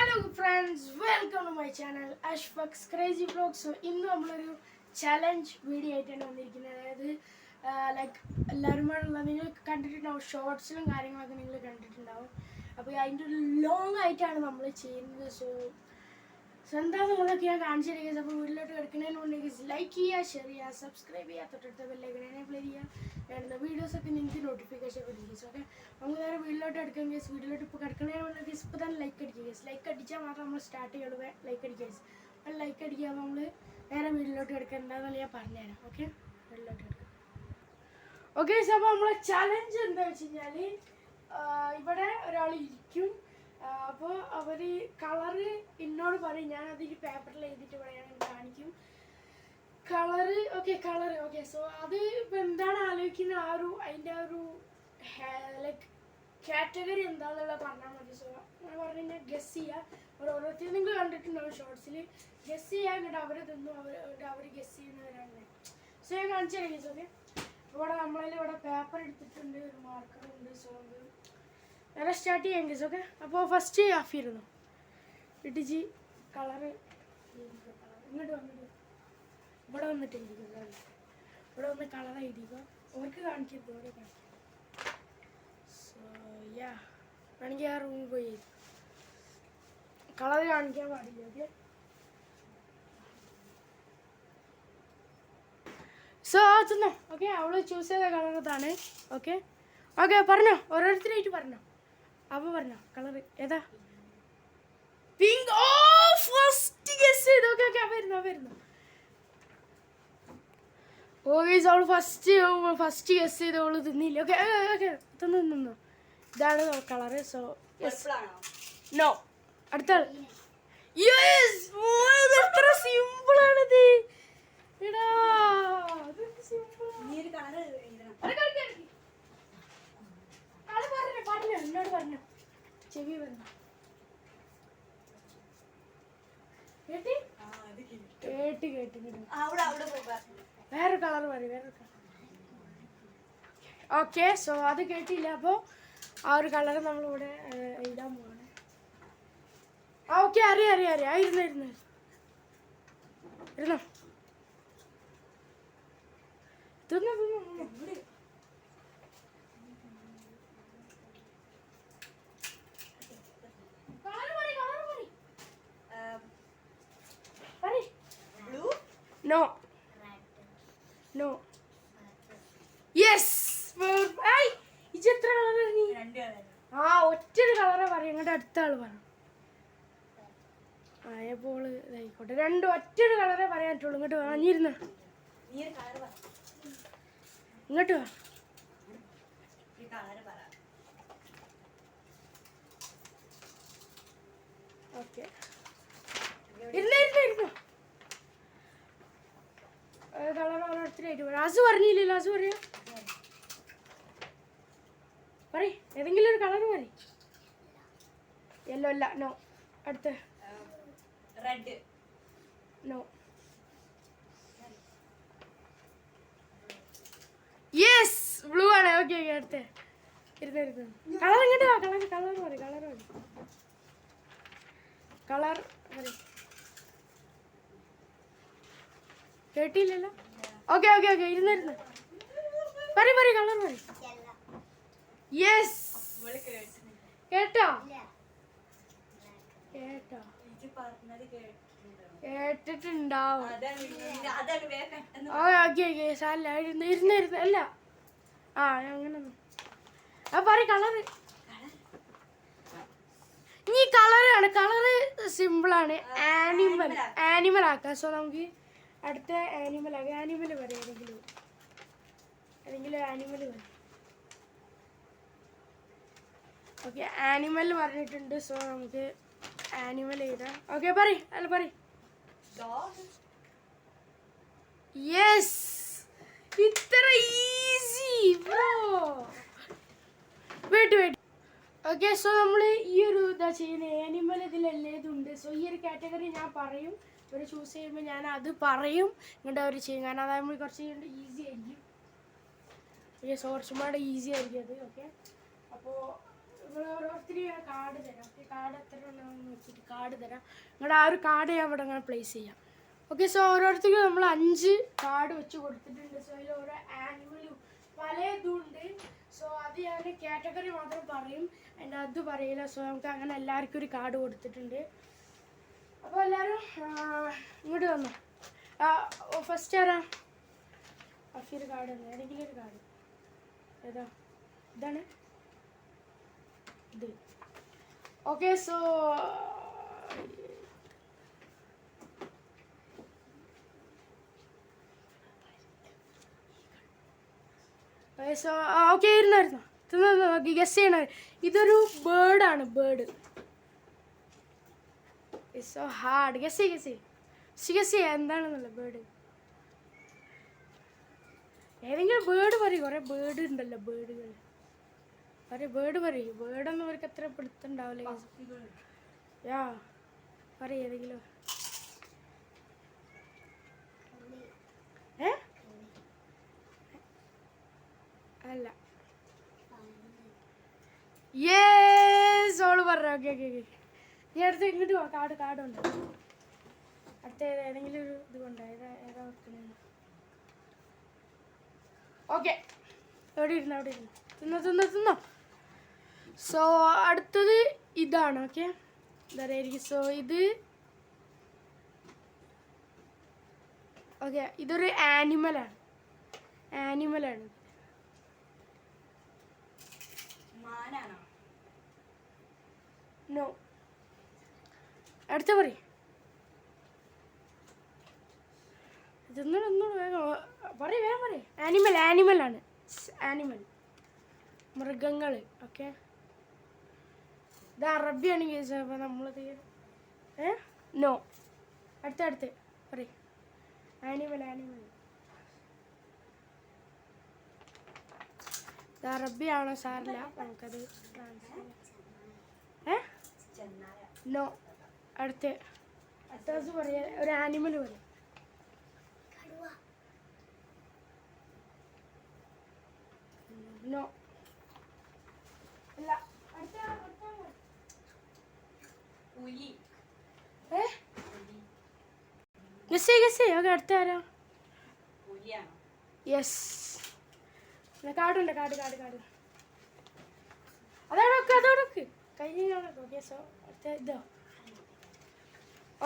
Hello friends, welcome to my channel Ashfaq's crazy vlogs. So ഇന്ന് നമ്മളൊരു challenge video ആയിട്ടാണ് വന്നിരിക്കുന്നത്. അതായത് ലൈക്ക് എല്ലാവരും കൂടെയുള്ള നിങ്ങൾ കണ്ടിട്ടുണ്ടാവും, ഷോർട്സിലും കാര്യങ്ങളൊക്കെ നിങ്ങൾ കണ്ടിട്ടുണ്ടാവും. അപ്പോൾ അതിൻ്റെ ഒരു ലോങ് ആയിട്ടാണ് നമ്മൾ ചെയ്യുന്നത്. സോ എന്താണെന്നുള്ളതൊക്കെ ഞാൻ കാണിച്ചു തരിക. അപ്പോൾ വീട്ടിലോട്ട് കിടക്കുന്നതിന് മുന്നേ ലൈക്ക് ചെയ്യുക, ഷെയർ ചെയ്യുക, സബ്സ്ക്രൈബ് ചെയ്യുക, തൊട്ടടുത്ത ബെല്ലൈക്കൺ എനേബിൾ ചെയ്യുക. വേണ്ടുന്ന വീഡിയോസൊക്കെ നിങ്ങൾക്ക് നോട്ടിഫിക്കേഷൻ കിട്ടും. സോ ഓക്കെ, നമുക്ക് നേരെ വീട്ടിലോട്ട് എടുക്കാം ഗേസ്. വീട്ടിലോട്ട് ഇപ്പോൾ കിടക്കുന്നതിന് മുന്നേ ഗേസ് ഇപ്പോൾ തന്നെ ലൈക്ക് അടിക്കുക ഗേസ്. ലൈക്ക് അടിച്ചാൽ മാത്രം നമ്മൾ സ്റ്റാർട്ട് ചെയ്യുള്ളൂ. ലൈക്ക് അടിക്കുക ഗേസ്. അപ്പോൾ ലൈക്ക് അടിക്കുക നമ്മൾ നേരെ വീട്ടിലോട്ട് കിടക്കുക. എന്താണെന്ന് ഞാൻ പറഞ്ഞുതരാം. ഓക്കെ, വീട്ടിലോട്ട് കിടക്കാം. ഓക്കെ, അപ്പോൾ നമ്മളെ ചലഞ്ച് എന്താ വെച്ച് കഴിഞ്ഞാൽ ഇവിടെ ഒരാൾ ഇരിക്കും. അപ്പോൾ അവർ കളറ് എന്നോട് പറയും, ഞാൻ അതിൽ പേപ്പറിൽ എഴുതിയിട്ട് പറയാൻ കാണിക്കും കളറ്. ഓക്കെ. സോ അത് ഇപ്പം എന്താണ് ആലോചിക്കുന്നത്, അതിൻ്റെ ആ ഒരു ലൈക്ക് കാറ്റഗറി എന്താണെന്നുള്ള പറഞ്ഞാൽ മതി. സോ ഞാൻ പറഞ്ഞു കഴിഞ്ഞാൽ ഗസ് ചെയ്യുക. ഓരോരുത്തരും നിങ്ങൾ കണ്ടിട്ടുണ്ടാവും ഷോർട്സിൽ. ഗസ് ചെയ്യുക, എന്നിട്ട് അവർ തിന്നു, അവർ ഗസ് ചെയ്യുന്നവരാണ്. സോ ഞാൻ കാണിച്ചു തരാം. ഓക്കെ, ഇവിടെ നമ്മളതിൽ ഇവിടെ പേപ്പർ എടുത്തിട്ടുണ്ട്, ഒരു മാർക്കറുണ്ട്. സോ നേരെ സ്റ്റാർട്ട് ചെയ്യാം ഗസ്. ഓക്കെ, അപ്പോൾ ഫസ്റ്റ് ആഫിയിരുന്നു ഇടിച്ച് കളറ് ഇങ്ങോട്ട് വന്നിട്ട് ഇവിടെ വന്നിട്ട് എഴുതിക്കുക. ഇവിടെ വന്ന് കളർ എഴുതിക്കുക. അവർക്ക് കാണിക്കരുത്, ഓരോ കാണിക്കുക. സോ യാ, വേണമെങ്കിൽ ആ റൂമിൽ പോയി കളർ കാണിക്കാൻ പാടില്ല. ഓക്കെ, സോ തിന്നോ. ഓക്കെ, അവള് ചൂസ് ചെയ്ത കളർ ഇതാണ്. ഓക്കെ പറഞ്ഞോ, ഓരോരുത്തരായിട്ട് പറഞ്ഞോ. അപ്പോൾ പറഞ്ഞോ കളർ ഏതാ? പിങ്ക്. ഓ, ഫസ്റ്റ് ഗസ് ചെയ്തു. ഓക്കെ വരുന്നു. ഓ ഗൈസ്, അവൾ ഫസ്റ്റ് ഗസ് ചെയ്ത് അവള് തിന്നില്ല. ഓക്കെ തിന്നു. ഇതാണ് കളറ്. സോ നോ, അടുത്ത എത്ര സിമ്പിളാണിത്. എടാ എന്നോട് പറഞ്ഞു, ചെവി പറഞ്ഞു കേട്ട് വേറെ കളർ പറയും. ഓക്കെ, സോ അത് കേട്ടില്ല. അപ്പോൾ ആ ഒരു കളർ നമ്മളിവിടെ എഴുതാൻ പോവാണ്. ഓക്കെ, അറിയാം. ഇരുന്നോ. No yes. ഇതെത്ര കളർ? ഒറ്റൊരു കളറെ പറയും. ഇങ്ങോട്ട് അടുത്ത ആള് പറഞ്ഞു. ആയപ്പോൾ ഇതായിക്കോട്ടെ, ഒറ്റൊരു കളറെ പറയാൻ പറ്റുള്ളൂ. ഇങ്ങോട്ട് വാങ്ങിയിരുന്ന ഇങ്ങോട്ട് വാ. ഓക്കെ, ഇരുന്നോ. കളർ ഓരോരുത്തരായിട്ട് പറയാം. അസു പറഞ്ഞില്ലല്ലോ, അസു പറയാ. ഏതെങ്കിലും ഒരു കളർ പറയും. യെല്ലോ അല്ല, നോ. അടുത്ത റെഡ്, നോ. യെസ്, ബ്ലൂ ആണ്. ഓക്കെ അടുത്ത ഇരുന്ന്. കളർ ഇങ്ങോട്ട് വാ. കളർ കേട്ടില്ലല്ലോ. ഓക്കെ ഇരുന്ന് പറ കളർ പറ. യെസ്, കേട്ടോ കേട്ടിട്ടുണ്ടാവും. ഓക്കെ സാരല്ല, ഇരുന്ന് അല്ല അങ്ങനെ പറ കളറ്. ഈ കളറ് സിമ്പിളാണ്. ആനിമൽ ആക്കാം. സോ നമുക്ക് അടുത്ത ആനിമൽ പറയാം. ഏതെങ്കിലും ആനിമൽ പറയും. ഓക്കെ, ആനിമൽ പറഞ്ഞിട്ടുണ്ട്. സോ നമുക്ക് ആനിമൽ എഴുതാം. ഓക്കെ പറ. യെസ്, ഇത്ര easy bro. Wait. Okay, so നമ്മൾ ഈ ഒരു ഇതാ ചെയ്യുന്നത്. ആനിമൽ ഇതിലെല്ലാം ഇതുണ്ട്. സോ ഈ ഒരു കാറ്റഗറി ഞാൻ പറയും. ഇവർ ചൂസ് ചെയ്യുമ്പോൾ ഞാൻ അത് പറയും, ഇങ്ങോട്ട് അവർ ചെയ്യും. കാരണം അത് നമ്മൾ കുറച്ച് ഈസി ആയിരിക്കും. കുറച്ചും കൂടെ ഈസി ആയിരിക്കും അത്. ഓക്കെ, അപ്പോൾ നിങ്ങൾ ഓരോരുത്തരും ഞാൻ കാർഡ് തരാം. ഓക്കെ, കാർഡ് എത്ര ഉണ്ടാവും നോക്കിയിട്ട് കാർഡ് തരാം. നിങ്ങളുടെ ആ ഒരു കാർഡ് ഞാൻ ഇവിടെ അങ്ങനെ പ്ലേസ് ചെയ്യാം. ഓക്കെ, സോ ഓരോരുത്തർക്കും നമ്മൾ 5 കാർഡ് വെച്ച് കൊടുത്തിട്ടുണ്ട്. സോ അതിൽ ഓരോ ആനിമലും പല ഇതും ഉണ്ട്. സോ അത് ഞാൻ കാറ്റഗറി മാത്രം പറയും, എൻ്റെ അത് പറയില്ല. സോ നമുക്ക് അങ്ങനെ എല്ലാവർക്കും ഒരു കാർഡ് കൊടുത്തിട്ടുണ്ട്. അപ്പോൾ എല്ലാവരും ഇങ്ങോട്ട് വന്നോ. ഫസ്റ്റ് ആരാ? അഫീർ കാർഡ് ഉണ്ട്. ഏതെങ്കിലും ഒരു കാർഡ് ഏതാ? ഇതാണ് ഇത്. ഓക്കെ, സോ സോ ഓക്കെ ഇരുന്നായിരുന്നോ? ഗസ് ചെയ്യണ ഇതൊരു ബേർഡാണ്. Bird so hard. ഗസ് ചെയ്യാം എന്താണെന്നല്ല. ബേർഡ് ഏതെങ്കിലും ബേർഡ് പറയും. കുറേ ബേർഡ് ഉണ്ടല്ലോ, ബേർഡുകൾ പറയും. ബേർഡൊന്നും അവർക്ക് അത്ര പിടുത്തുണ്ടാവില്ല. യാ പറയും ഏതെങ്കിലും. അല്ല, യേസ് ഓള് പറഞ്ഞു. ഓക്കെ ഓക്കെ ഓക്കെ, നീ അടുത്ത് ഇങ്ങോട്ട് പോ. കാർഡ് ഉണ്ട്. അടുത്ത ഏതെങ്കിലും ഒരു ഇത് കൊണ്ടോ. ഏതാ വെക്കണേ? ഓക്കെ, എവിടെ ഇരുന്നോ. തിന്നോ. സോ അടുത്തത് ഇതാണ്. ഓക്കെ, ഇതായിരിക്കും. സോ ഇത് ഓക്കെ, ഇതൊരു ആനിമലാണ്. നോ, അടുത്ത പറയും. ഇതൊന്നും വേഗം പറയും. ആനിമലാണ്. മൃഗങ്ങൾ. ഓക്കെ, ഇത് അറബിയാണ് കേസ്. അപ്പോൾ നമ്മളത് നോ. അടുത്ത പറയും. ആനിമൽ. ഇത് അറബിയാണോ? സാറില്ല, നമുക്കത് ട്രാൻസ്ലേറ്റ്. നോ. അടുത്ത പറയാ. ഒരു ആനിമൽ പറയും. നോ. അല്ല, ഗസ്. ഓക്കെ, അടുത്ത ആരാ? യെസ്, കാർഡുണ്ട്. അതോടൊക്കെ കഴിഞ്ഞാണോ? ഓക്കെ, സോ അടുത്ത ഇതോ.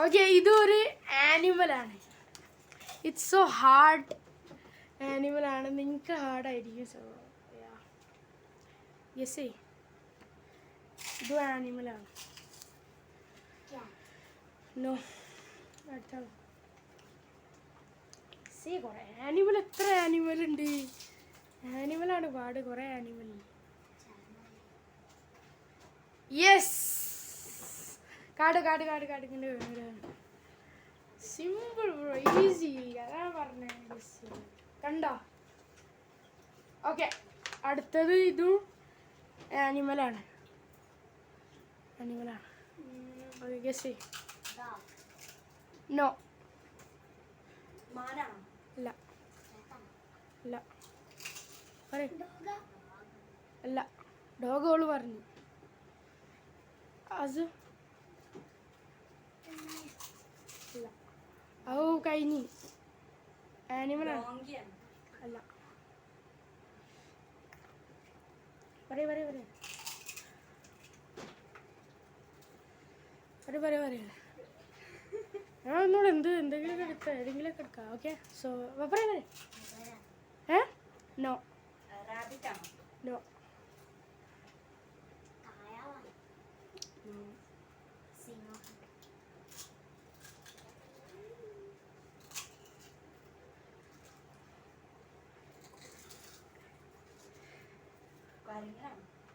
ഓക്കെ, ഇതൊരു ആനിമലാണ്. ഇറ്റ്സ് സോ ഹാർഡ് ആനിമലാണ്. നിങ്ങൾക്ക് ഹാർഡായിരിക്കും. സോ യെസ്, ഇതും ആനിമലാണ്. നോ. അടുത്താണ്. കുറേ ആനിമൽ. എത്ര ആനിമൽ ഉണ്ട്? ആനിമലാണ് പാട്. കുറേ animal. Yes, card. Simple bro, easy. അതാണ് പറഞ്ഞത്. കണ്ടോ? ഓക്കെ, അടുത്തത് ഇതും ആനിമലാണ്. Okay, guess. നോ. അല്ല അല്ല, ഡോഗ് ഓള് പറഞ്ഞു. അത് അല്ല, കഴിഞ്ഞു. ആനിമലാണ്. അല്ല, പറയ. ഞാൻ ഒന്നുകൂടെ എന്തെങ്കിലുമൊക്കെ എടുക്കാം. ഏതെങ്കിലുമൊക്കെ എടുക്കാം. ഓക്കെ, സോ പറയ. No. No.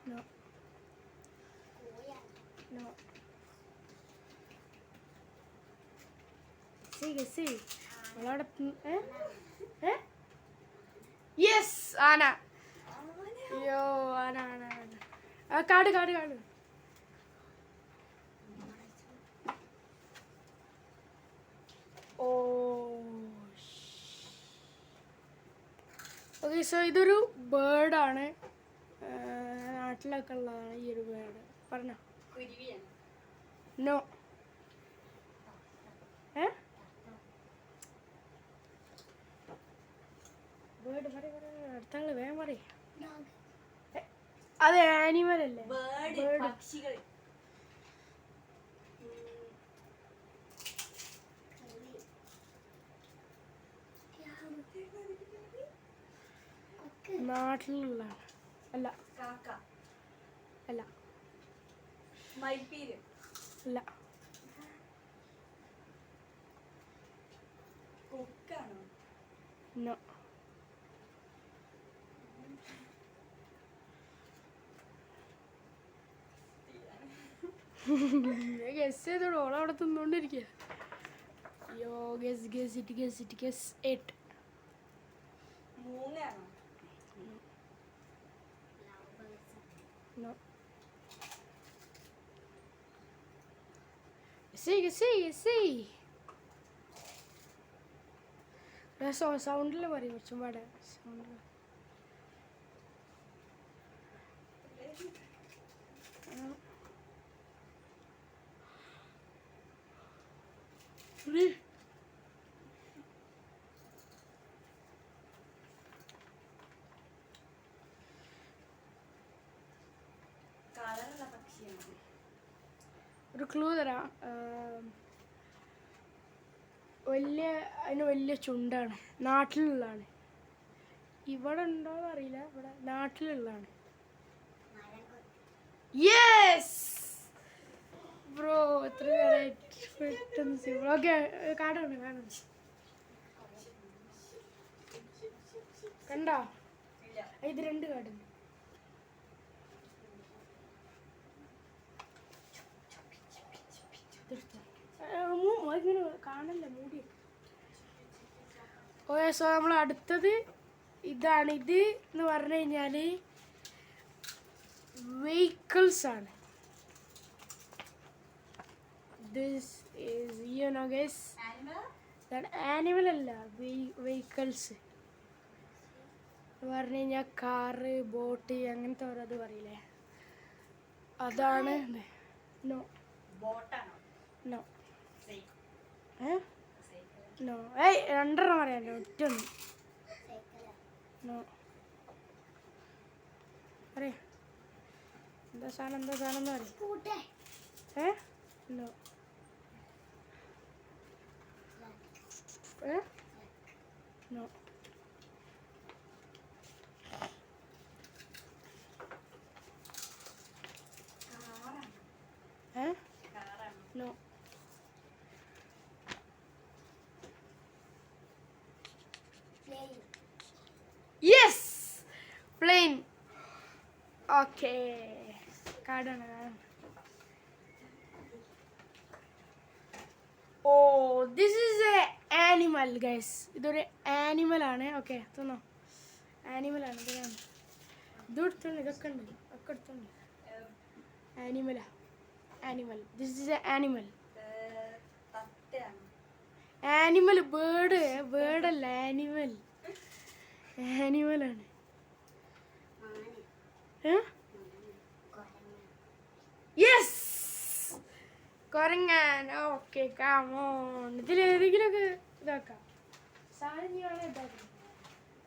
No. No. See. Yes, Anna. Yo, Anna. Card. Oh. Okay, so ഇതൊരു ബേർഡാണ്. നാട്ടിലൊക്കെ ഉള്ളതാണ് ഈ ഒരു ബേർഡ്. പറഞ്ഞോ. കുരുവിയാണ്. നോ. ബേർഡ് അടുത്താള് വേഗം പറയും. അത് ആനിമൽ അല്ലേ? ബേർഡ് പക്ഷികൾ. നാട്ടിലുള്ളതാണ്. അല്ല. കാക്ക. അല്ല. മയിൽപ്പീര്. അല്ല. കൊക്കാണോ? നോ. ഗസ് ചെയ്തോളൂ. ഓളവിടെ തിന്നോണ്ടിരിക്കുക. യോ ഗസ് ഇറ്റ്. മൂങ്ങയാണോ? നോ. സൗണ്ടിൽ പറയും. കുറച്ചും പാടെ സൗണ്ടിൽ. കളറുള്ള പക്ഷിയാണ്. ഒരു ക്ലൂ തരാം. അതിന് വലിയ ചുണ്ടാണ്. നാട്ടിലുള്ളതാണ്. ഇവിടെ ഉണ്ടോന്ന് അറിയില്ല. ഇവിടെ നാട്ടിലുള്ളതാണ്. Yes bro. എത്ര പെട്ടെന്ന് സിമ്പിൾ. ഓക്കെ. കാണുന്നു. കണ്ടോ? ഇത് 2 കാർഡുണ്ട്. കാണല്ല മൂടി. ഓ സോ നമ്മൾ അടുത്തത് ഇതാണ്. ഇത് എന്ന് പറഞ്ഞു കഴിഞ്ഞാൽ വെഹിക്കിൾസ് ആണ്. This is you know guys. Animal അല്ല, വെഹിക്കിൾസ് എന്ന് പറഞ്ഞു കഴിഞ്ഞാൽ കാറ്, ബോട്ട് അങ്ങനത്തെ ഓരോത് പറയില്ലേ, അതാണ്. നോ. ബോട്ടാണോ? നോ. നോ. ഏയ് 2 പറയാനോ. ഒറ്റൊന്ന്. നോ. പറയാ. എന്താ സാധനം എന്ന് പറയും. No. No. No. Yes plane. Okay. കാർഡാണ്. ഓ this is a animal guys. ഇതൊരു ആനിമലാണ്. ഓക്കെ തിന്നോ. ആനിമലാണ്. ഇത് എടുത്തോണ്ട്. ഇതൊക്കെ ഉണ്ട്. ഒക്കെ എടുത്തോണ്ട്. ആനിമലാ. Animal. This is a animal. Animal. ബേർഡല്ല. ആനിമലാണ്. യെസ് കുരങ്ങൻ. Okay come on. ഇതിലേതെങ്കിലുമൊക്കെ ഇതാക്കാം. സാധനം നീ വേണേ ഇതാക്കാം.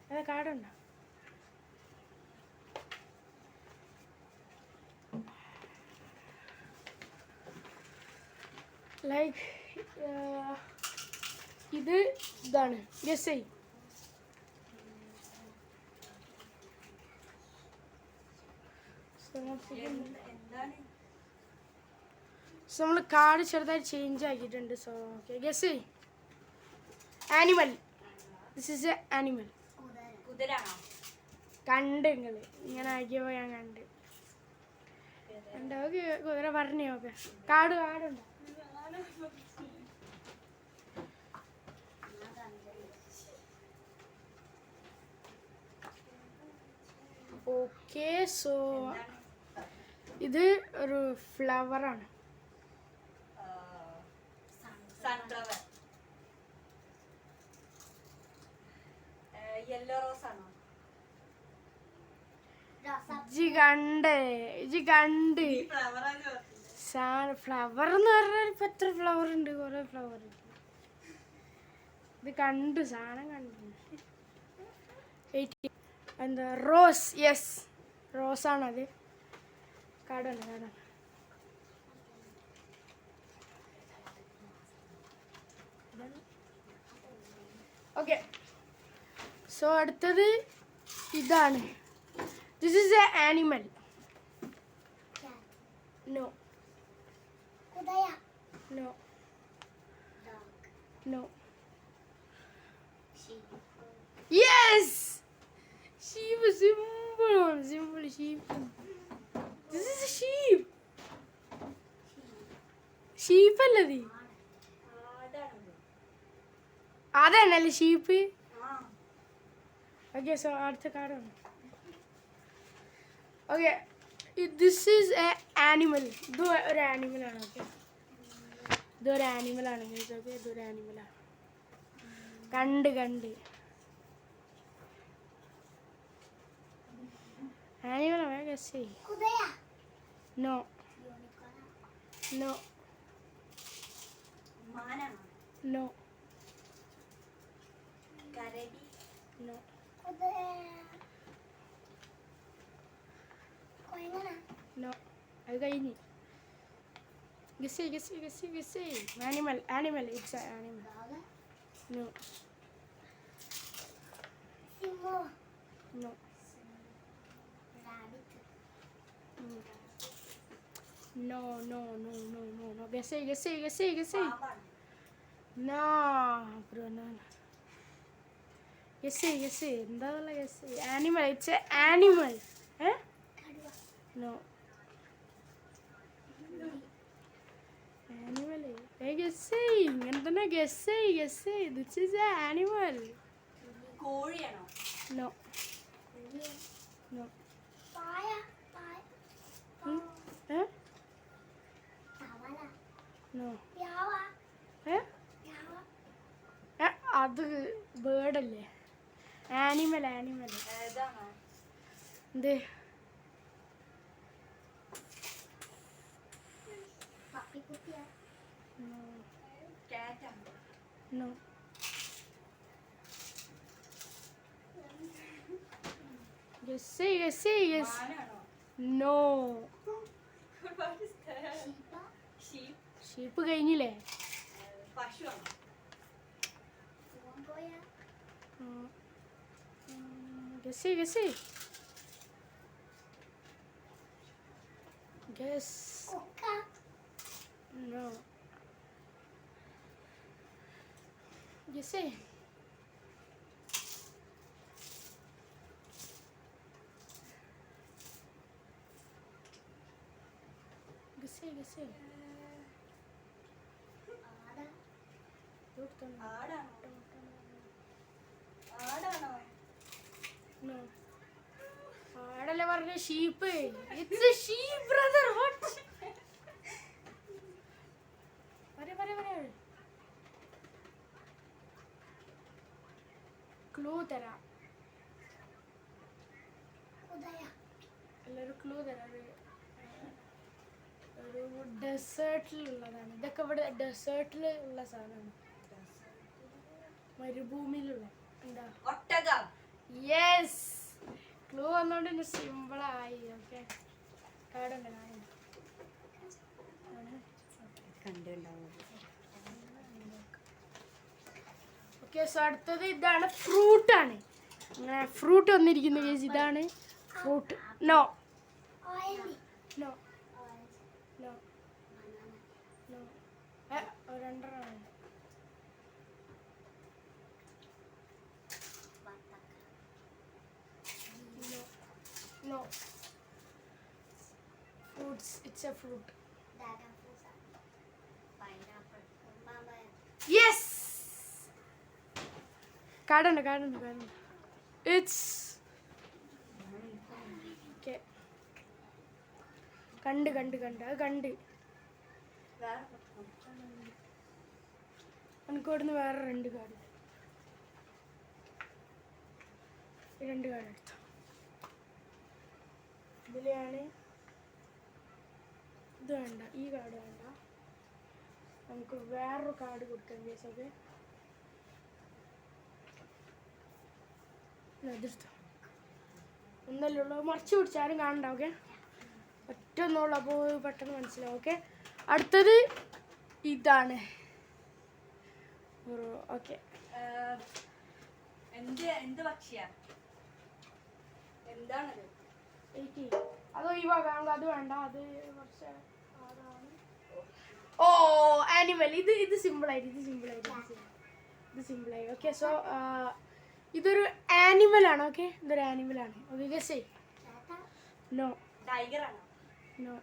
അതാ കാർഡുണ്ടോ? ലൈക്ക് ഇതാണ്. ഗസ് ചെയ്. നമ്മൾ കാർഡ് ചെറുതായി ചേഞ്ച് ആക്കിയിട്ടുണ്ട്. സോ ഓക്കെ ഗസ് ചെയ്. Animal. This is a animal. കണ്ട് നിങ്ങൾ ഇങ്ങനെ ആക്കിയപ്പോൾ ഞാൻ കണ്ട്. ഓക്കെ കുതിര പറഞ്ഞേ. ഓക്കെ കാർഡുണ്ടോ? ഓക്കെ സോ ഇത് ഒരു ഫ്ലവറാണ്. സൺഫ്ലവർ. യെല്ലോ റോസ് ആണോ? ഇജ് കണ്ട് ഫ്ലവറാന്ന് പറഞ്ഞില്ല. ഫ്ലവർ എന്ന് പറഞ്ഞാൽ ഇപ്പൊ എത്ര ഫ്ലവർ ഉണ്ട്, കുറെ ഫ്ലവർ ഉണ്ട്. ഇത് കണ്ടു, സാധനം കണ്ടു. എന്താ റോസ്, യെസ് റോസാണത്. കാടാണ് കാടാണ്. ഓക്കെ, സോ അടുത്തത് ഇതാണ്. This is a animal. No no no. Yes, sheep. Simple sheep. This is a sheep. Sheep അല്ലത്, ആടാണത്. അതന്നല്ലേ ഷീപ്പ്. ആ. ഓക്കെ, സോ അടുത്ത കാർഡാണ്. Okay, this is a animal. ഇത് ഒരു ആനിമലാണ്. ഓക്കെ, ഇതൊരു ആനിമലാണ്. ഓക്കെ, ഇതൊരു ആനിമലാണ്. കണ്ട് ആനിമൽ ഗസ് ചെയ്യ്. നോ നോ മാനാണോ? നോ കരടി. No no. അത് കഴിഞ്ഞ്. ഗസ് ചെയ്യ്. Animal it's a animal. No no no. Guess it. പാമ്പാണ്. No, bro, no. Guess it. എന്താ guess? Animal. It's an animal. Eh? No. Animal. Hey, guess it. ഇങ്ങനെ guess it. This is an animal. കോഴിയാണോ? No. No. Eh? No. Eh? അത് bird അല്ലേ? Animal. ഏതാണോ? എന്ത്? കാറ്റാണോ? No. Guess. മാനാണോ? No. Sheep. Sheep കഴിഞ്ഞില്ലേ? പശുവാണോ? Guess. No. Guess. ആടാണോ? No. ആടല്ലേ പറഞ്ഞ sheep. It's a sheep, brother. What? പറ. Clue തരാം. എല്ലാവരും ക്ലൂ തരാം. ഒരു ഡെസേർട്ടിലുള്ളതാണ്. ഇതൊക്കെ ഇവിടെ ഡെസേർട്ടിൽ ഉള്ള സാധനമാണ്. മരുഭൂമിയിലുള്ള. എന്താ? ഒട്ടകം. യെസ്, ക്ലൂ വന്നോണ്ട് തന്നെ സിമ്പിളായി. ഓക്കെ, കാടുണ്ട്. ഓക്കെ, സോ അടുത്തത് ഇതാണ്. ഫ്രൂട്ടാണ്. അങ്ങനെ ഫ്രൂട്ട് വന്നിരിക്കുന്ന കേസ് ഇതാണ് ഫ്രൂട്ട്. നോ. രണ്ടെണ്ണം. No. Fruits. It's a fruit. Yes. കാടുണ്ട്. It's okay. കണ്ട് അത് കണ്ട്. എനിക്ക് ഇവിടുന്ന് വേറെ 2 കാർഡ്. 2 കാർഡ് എടുത്തു. ഇതിലാണ് ഇത് വേണ്ട, ഈ കാർഡ് വേണ്ട, നമുക്ക് വേറൊരു കാർഡ് കൊടുക്കാം ഗൈസ്. ഓക്കെ, എതിർത്തോ ഒന്നല്ലേ ഉള്ളൂ, മറിച്ച് പിടിച്ചാലും കാണണ്ട. ഓക്കെ, ഒറ്റ ഒന്നുള്ളൂ, അപ്പോൾ പെട്ടെന്ന് മനസ്സിലാവും. ഓക്കെ, അടുത്തത് ഇതാണ്. ഓക്കെ, എന്ത് പക്ഷിയാ? എന്താണത്? അത് ഒഴിവാക്കാം, അത് വേണ്ട, അത് കുറച്ച് അതാണ്. ഓ, ആനിമൽ. ഇത് സിമ്പിളായിട്ട് ഇത് സിമ്പിളായി. ഓക്കെ, സോ ഇതൊരു ആനിമലാണ്. ഓക്കെ, ഇതൊരു ആനിമലാണ്. ഓക്കെ, ഗസ് ചെയ്യ്. നോ. ടൈഗർ ആണോ? നോ.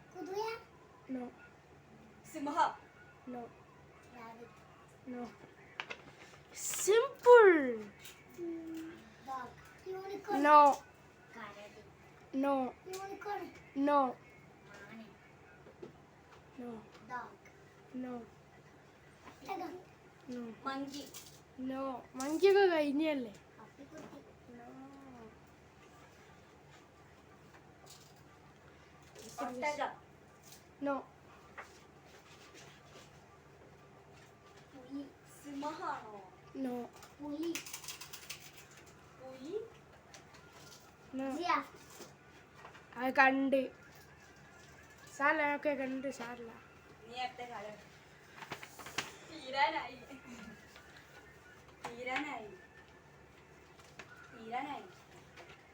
നോ. സിംഹം? No. No. Simple. No. No. No. No. No. No. Monkey? No. മങ്കിയൊക്കെ കഴിഞ്ഞല്ലേ? ഒട്ടകം? നോ. സിംഹമാണോ? നോ. പുലി? നോ. അത് കണ്ട് സാറില്ല, ഒക്കെ കണ്ട് സാറില്ല. നീ അടുത്ത കാലം തീരാനായി.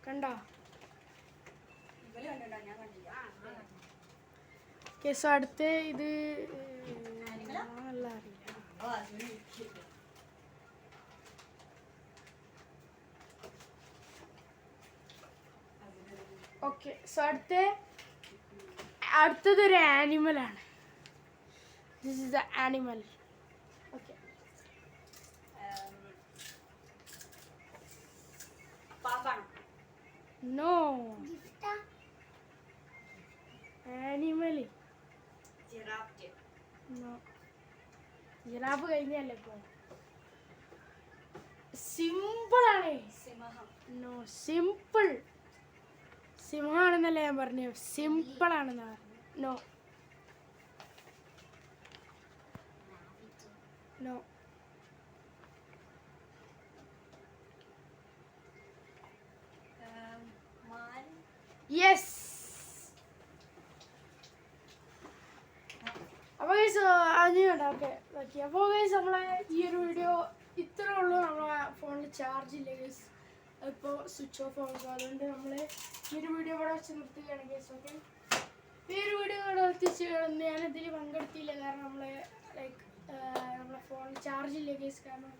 കണ്ടോ? ഇവല് കണ്ടോ? ഞാൻ കണ്ടില്ല. കേസ് അടുത്ത് ഇത് നല്ല അറിയില്ല. ഓക്കെ, സോ അടുത്തതൊരു ആനിമലാണ്. This is the animal. Okay, പാമ്പാണോ? No. Animal. Giraffe? No. Giraffe കഴിഞ്ഞല്ലേ ഇപ്പൊ? സിമ്പിളാണ്. സിംഹം? നോ. സിമ്പിൾ. സിംഹമാണെന്നല്ലേ ഞാൻ പറഞ്ഞു, സിമ്പിൾ ആണെന്നാ പറഞ്ഞു. നോ. നോ. മാൻ? യെസ്. അപ്പോൾ ഗൈസ് അതിനുണ്ട്. Okay, okay. അപ്പോൾ ഗൈസ് നമ്മളെ ഈ ഒരു വീഡിയോ ഇത്രേ ഉള്ളൂ. നമ്മളെ ഫോണിൽ ചാർജ് ഇല്ല ഗൈസ്, ഇപ്പോൾ സ്വിച്ച് ഓഫ് ആകും. അതുകൊണ്ട് നമ്മൾ ഈ ഒരു വീഡിയോ ഇവിടെ വെച്ച് നിർത്തുകയാണ് ഗൈസ്. ഓക്കെ, ഈ ഒരു വീഡിയോ ഇവിടെ എത്തിച്ച് ഞാനിതിൽ പങ്കെടുത്തില്ല, കാരണം നമ്മൾ ലൈക്ക് നമ്മളെ ഫോണിൽ ചാർജ് ഇല്ല ഗൈസ്, കാരണം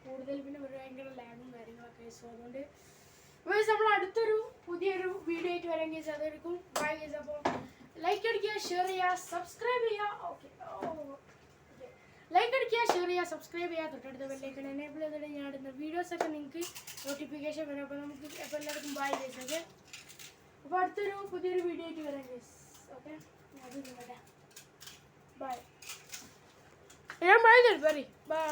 കൂടുതൽ പിന്നെ ഒരു ഭയങ്കര ലാഗും കാര്യങ്ങളൊക്കെ. സോ അതുകൊണ്ട് ഗൈസ് നമ്മൾ അടുത്തൊരു പുതിയൊരു വീഡിയോ ആയിട്ട് വരാം ഗൈസ്. അതായിരിക്കും ബൈ ഗൈസ്. അപ്പോൾ ലൈക്ക് അടിക്കുക, ഷെയർ ചെയ്യുക, സബ്സ്ക്രൈബ് ചെയ്യുക. ഓക്കെ, ലൈക്ക് അടിക്കുക, ഷെയർ ചെയ്യുക, സബ്സ്ക്രൈബ് ചെയ്യുക, തൊട്ടടുത്ത ബെല്ലൈക്കൺ എനേബിൾ ചെയ്തിട്ട് ഞാൻ ഇടുന്ന വീഡിയോസൊക്കെ നിങ്ങൾക്ക് നോട്ടിഫിക്കേഷൻ വരും. അപ്പോൾ നമുക്ക് അപ്പോൾ എല്ലാവർക്കും ബൈ ഗൈസ്. ഓക്കെ, അപ്പോൾ അടുത്തൊരു പുതിയൊരു വീഡിയോ ആയിട്ട് വരാം ഗൈസ്. ഓക്കെ, അത് വരാം. ബൈ. ഞാൻ ബൈ തരും. ബൈ.